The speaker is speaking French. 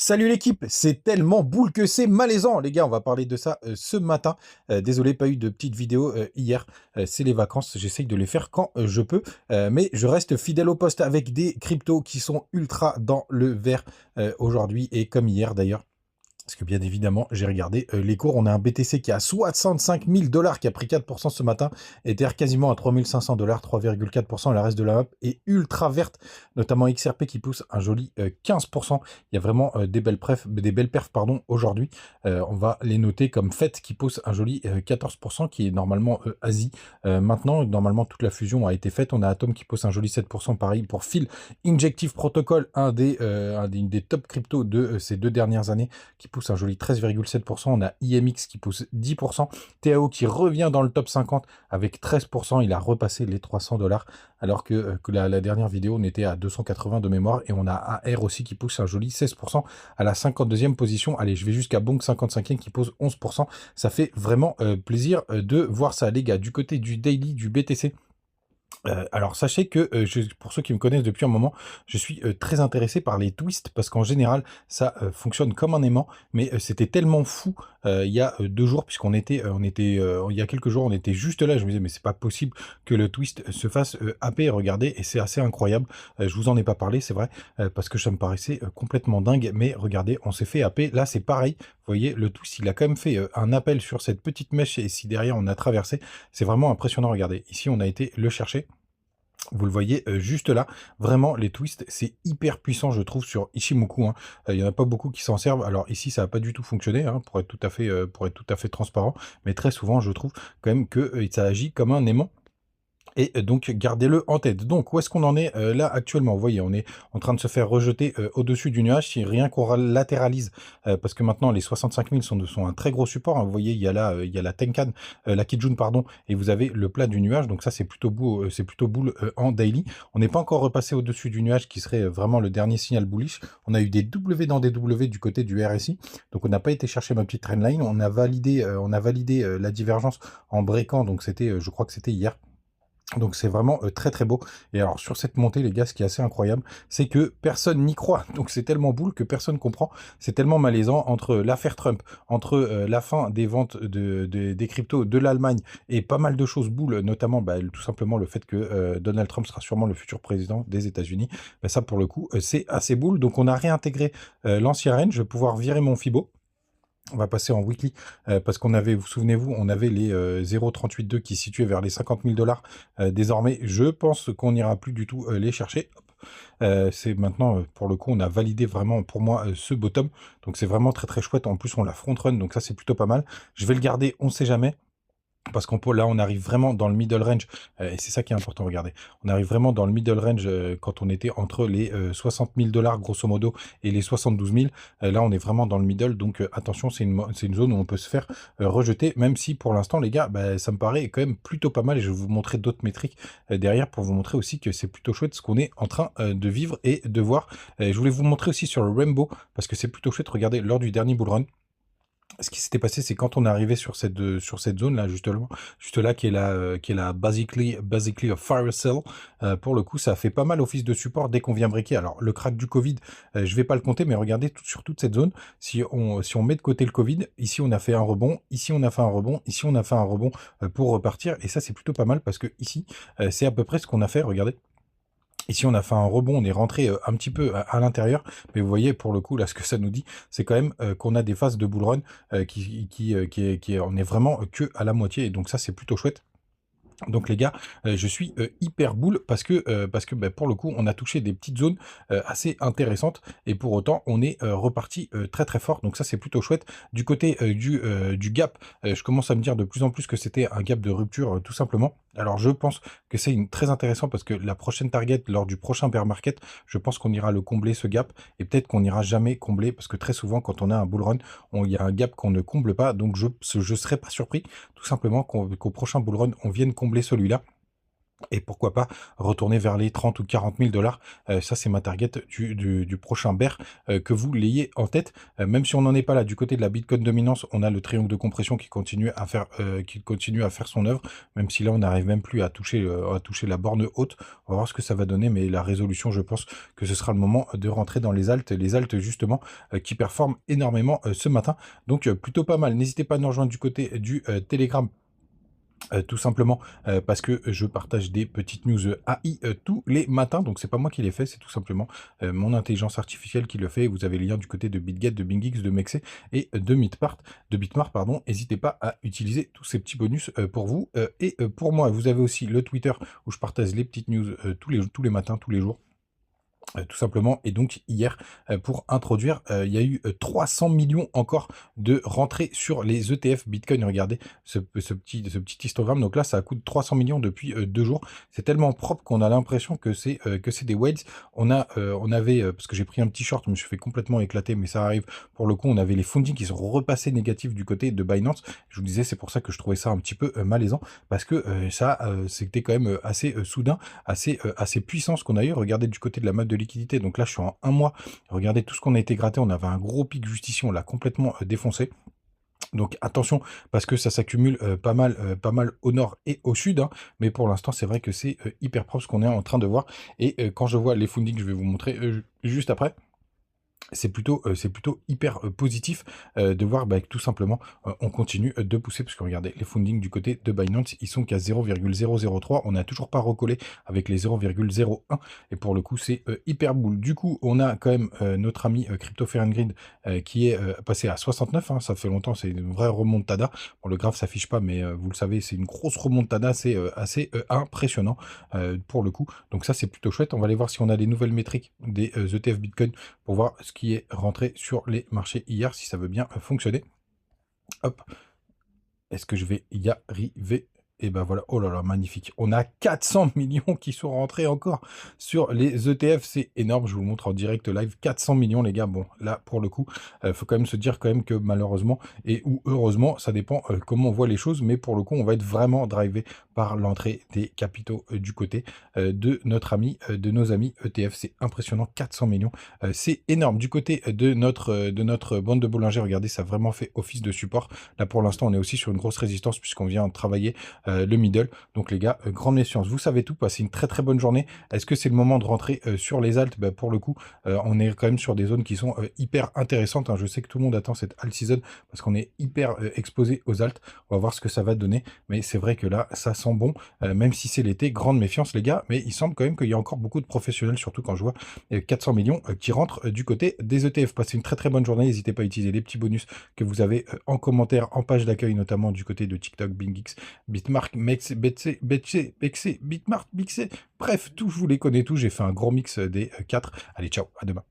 Salut l'équipe, c'est tellement boule que c'est malaisant. Les gars, on va parler de ça ce matin. Désolé, pas eu de petite vidéo hier. C'est les vacances, j'essaye de les faire quand je peux. Mais je reste fidèle au poste avec des cryptos qui sont ultra dans le vert aujourd'hui et comme hier d'ailleurs. Parce que bien évidemment, j'ai regardé les cours. On a un BTC qui a 65 000 $, qui a pris 4% ce matin. Ether quasiment à 3 500 $, 3,4%. Le reste de la map est ultra verte, notamment XRP qui pousse un joli 15%. Il y a vraiment des belles perfs pardon, aujourd'hui. On va les noter comme FET qui pousse un joli 14%, qui est normalement Asie. Maintenant, normalement, toute la fusion a été faite. On a Atom qui pousse un joli 7%, pareil pour Phil. Injective Protocol, un des top cryptos de ces 2 dernières années, qui pousse un joli 13,7%. On a IMX qui pousse 10%. TAO qui revient dans le top 50 avec 13%. Il a repassé les 300 $, alors que la dernière vidéo, on était à 280 de mémoire. Et on a AR aussi qui pousse un joli 16% à la 52e position. Allez, je vais jusqu'à Bonk 55e qui pose 11%. Ça fait vraiment plaisir de voir ça, les gars. Du côté du daily, du BTC, alors sachez que pour ceux qui me connaissent depuis un moment, je suis très intéressé par les twists parce qu'en général ça fonctionne comme un aimant, mais c'était tellement fou il y a 2 jours, puisqu'on était, il y a quelques jours on était juste là, je me disais mais c'est pas possible que le twist se fasse happer, regardez, et c'est assez incroyable. Je vous en ai pas parlé, c'est vrai, parce que ça me paraissait complètement dingue, mais regardez, on s'est fait happer, là c'est pareil, vous voyez, le twist il a quand même fait un appel sur cette petite mèche, et si derrière on a traversé, c'est vraiment impressionnant, regardez, ici on a été le chercher. Vous le voyez juste là, vraiment les twists, c'est hyper puissant je trouve sur Ichimoku, hein. Il y en a pas beaucoup qui s'en servent. Alors ici ça n'a pas du tout fonctionné, hein, pour être tout à fait transparent, mais très souvent je trouve quand même que ça agit comme un aimant. Et donc gardez-le en tête. Donc où est-ce qu'on en est là actuellement? Vous voyez, on est en train de se faire rejeter au-dessus du nuage, si rien qu'on latéralise, parce que maintenant les 65 000 sont un très gros support, hein. Vous voyez, il y a la Tenkan, la Kijun pardon, et vous avez le plat du nuage. Donc ça c'est plutôt beau, c'est plutôt boule en daily. On n'est pas encore repassé au-dessus du nuage, qui serait vraiment le dernier signal bullish. On a eu des W dans des W du côté du RSI, donc on n'a pas été chercher ma petite trendline. On a validé la divergence en breakant, donc c'était, je crois que c'était hier. Donc c'est vraiment très très beau. Et alors sur cette montée les gars, ce qui est assez incroyable, c'est que personne n'y croit. Donc c'est tellement boule que personne comprend. C'est tellement malaisant entre l'affaire Trump, entre la fin des ventes des cryptos de l'Allemagne et pas mal de choses boule, notamment tout simplement le fait que Donald Trump sera sûrement le futur président des États-Unis. Ça pour le coup c'est assez boule. Donc on a réintégré l'ancien range. Je vais pouvoir virer mon Fibo. On va passer en weekly parce qu'on avait, vous souvenez-vous, on avait les 0,382 qui se situaient vers les 50 000 $. Désormais, je pense qu'on n'ira plus du tout les chercher. Hop. C'est maintenant, pour le coup, on a validé vraiment pour moi ce bottom. Donc c'est vraiment très très chouette. En plus, on l'a front run, donc ça c'est plutôt pas mal. Je vais le garder, on ne sait jamais. Parce là, on arrive vraiment dans le middle range, et c'est ça qui est important, regardez. On arrive vraiment dans le middle range quand on était entre les 60 000 $ grosso modo et les 72 000. Là, on est vraiment dans le middle, donc attention, c'est une zone où on peut se faire rejeter, même si pour l'instant, les gars, ça me paraît quand même plutôt pas mal, et je vais vous montrer d'autres métriques derrière pour vous montrer aussi que c'est plutôt chouette ce qu'on est en train de vivre et de voir. Je voulais vous montrer aussi sur le Rainbow, parce que c'est plutôt chouette, regardez, lors du dernier bull run. Ce qui s'était passé, c'est quand on est arrivé sur cette zone là, juste là, qui est la basically a fire sale. Pour le coup, ça a fait pas mal office de support dès qu'on vient breaker. Alors le crack du Covid, je vais pas le compter, mais regardez sur toute cette zone, si on met de côté le Covid, ici on a fait un rebond, ici on a fait un rebond, ici on a fait un rebond pour repartir, et ça c'est plutôt pas mal parce que ici c'est à peu près ce qu'on a fait. Regardez. Ici, on a fait un rebond, on est rentré un petit peu à l'intérieur, mais vous voyez, pour le coup, là, ce que ça nous dit, c'est quand même qu'on a des phases de bull run on est vraiment que à la moitié, et donc ça, c'est plutôt chouette. Donc les gars, je suis hyper boule parce que pour le coup, on a touché des petites zones assez intéressantes, et pour autant, on est reparti très très fort. Donc ça, c'est plutôt chouette. Du côté du gap, je commence à me dire de plus en plus que c'était un gap de rupture tout simplement. Alors je pense que c'est très intéressant parce que la prochaine target lors du prochain bear market, je pense qu'on ira le combler ce gap, et peut-être qu'on n'ira jamais combler parce que très souvent quand on a un bull run, il y a un gap qu'on ne comble pas. Donc je serais pas surpris tout simplement qu'au prochain bull run on vienne combler celui-là. Et pourquoi pas retourner vers les 30 ou 40 000 dollars. Ça, c'est ma target du prochain bear, que vous l'ayez en tête. Même si on n'en est pas là, du côté de la Bitcoin dominance, on a le triangle de compression qui continue à faire son œuvre, même si là, on n'arrive même plus à toucher la borne haute. On va voir ce que ça va donner, mais la résolution, je pense que ce sera le moment de rentrer dans les altes justement, qui performent énormément ce matin. Donc, plutôt pas mal. N'hésitez pas à nous rejoindre du côté du Telegram. Tout simplement parce que je partage des petites news AI tous les matins, donc c'est pas moi qui les fais, c'est tout simplement mon intelligence artificielle qui le fait. Vous avez les liens du côté de BitGet, de BingX, de Mexer et de Bitmart, pardon. N'hésitez pas à utiliser tous ces petits bonus pour vous et pour moi. Vous avez aussi le Twitter où je partage les petites news tous les matins, tous les jours. Tout simplement. Et donc hier, pour introduire, il y a eu 300 millions encore de rentrées sur les ETF Bitcoin. Regardez ce petit histogramme. Donc là, ça coûte 300 millions depuis 2 jours. C'est tellement propre qu'on a l'impression que c'est des whales. On avait, parce que j'ai pris un petit short, je me suis fait complètement éclater, mais ça arrive. Pour le coup, on avait les fundings qui sont repassés négatifs du côté de Binance. Je vous disais, c'est pour ça que je trouvais ça un petit peu malaisant, parce que c'était quand même assez soudain, assez puissant ce qu'on a eu. Regardez du côté de la map de liquidité. Donc là, je suis en un mois. Regardez tout ce qu'on a été gratté. On avait un gros pic juste ici. On l'a complètement défoncé. Donc attention, parce que ça s'accumule pas mal au nord et au sud, hein. Mais pour l'instant, c'est vrai que c'est hyper propre ce qu'on est en train de voir. Et quand je vois les fundings, je vais vous montrer juste après. C'est plutôt hyper positif de voir que tout simplement on continue de pousser, parce que regardez les fundings du côté de Binance, ils sont qu'à 0,003, on n'a toujours pas recollé avec les 0,01 et pour le coup c'est hyper boule. Du coup on a quand même notre ami Crypto Fair and Grid qui est passé à 69, hein, ça fait longtemps, c'est une vraie remontada. Bon, le graphe s'affiche pas, mais vous le savez, c'est une grosse remontada, c'est assez impressionnant pour le coup. Donc ça c'est plutôt chouette. On va aller voir si on a les nouvelles métriques des ETF Bitcoin pour voir ce qui est rentré sur les marchés hier, si ça veut bien fonctionner. Hop, est-ce que je vais y arriver? Et ben voilà, oh là là, magnifique. On a 400 millions qui sont rentrés encore sur les ETF, c'est énorme. Je vous le montre en direct live, 400 millions les gars. Bon, là pour le coup, faut quand même se dire quand même que malheureusement ou heureusement, ça dépend comment on voit les choses, mais pour le coup, on va être vraiment drivé par l'entrée des capitaux du côté de nos amis ETF. C'est impressionnant, 400 millions, c'est énorme. Du côté de notre bande de Bollinger, regardez, ça a vraiment fait office de support. Là pour l'instant, on est aussi sur une grosse résistance puisqu'on vient de travailler le middle. Donc les gars, grande méfiance. Vous savez tout, passez une très très bonne journée. Est-ce que c'est le moment de rentrer sur les alts? Pour le coup, on est quand même sur des zones qui sont hyper intéressantes, hein. Je sais que tout le monde attend cette alt season parce qu'on est hyper exposé aux alts. On va voir ce que ça va donner. Mais c'est vrai que là, ça sent bon, même si c'est l'été. Grande méfiance les gars. Mais il semble quand même qu'il y a encore beaucoup de professionnels, surtout quand je vois 400 millions qui rentrent du côté des ETF. Passez une très très bonne journée. N'hésitez pas à utiliser les petits bonus que vous avez en commentaire, en page d'accueil, notamment du côté de TikTok, BingX, Bitmart, Mexer, Bitmart, Mixer, bref, tous, je vous les connais tous. J'ai fait un gros mix des 4. Allez, ciao, à demain.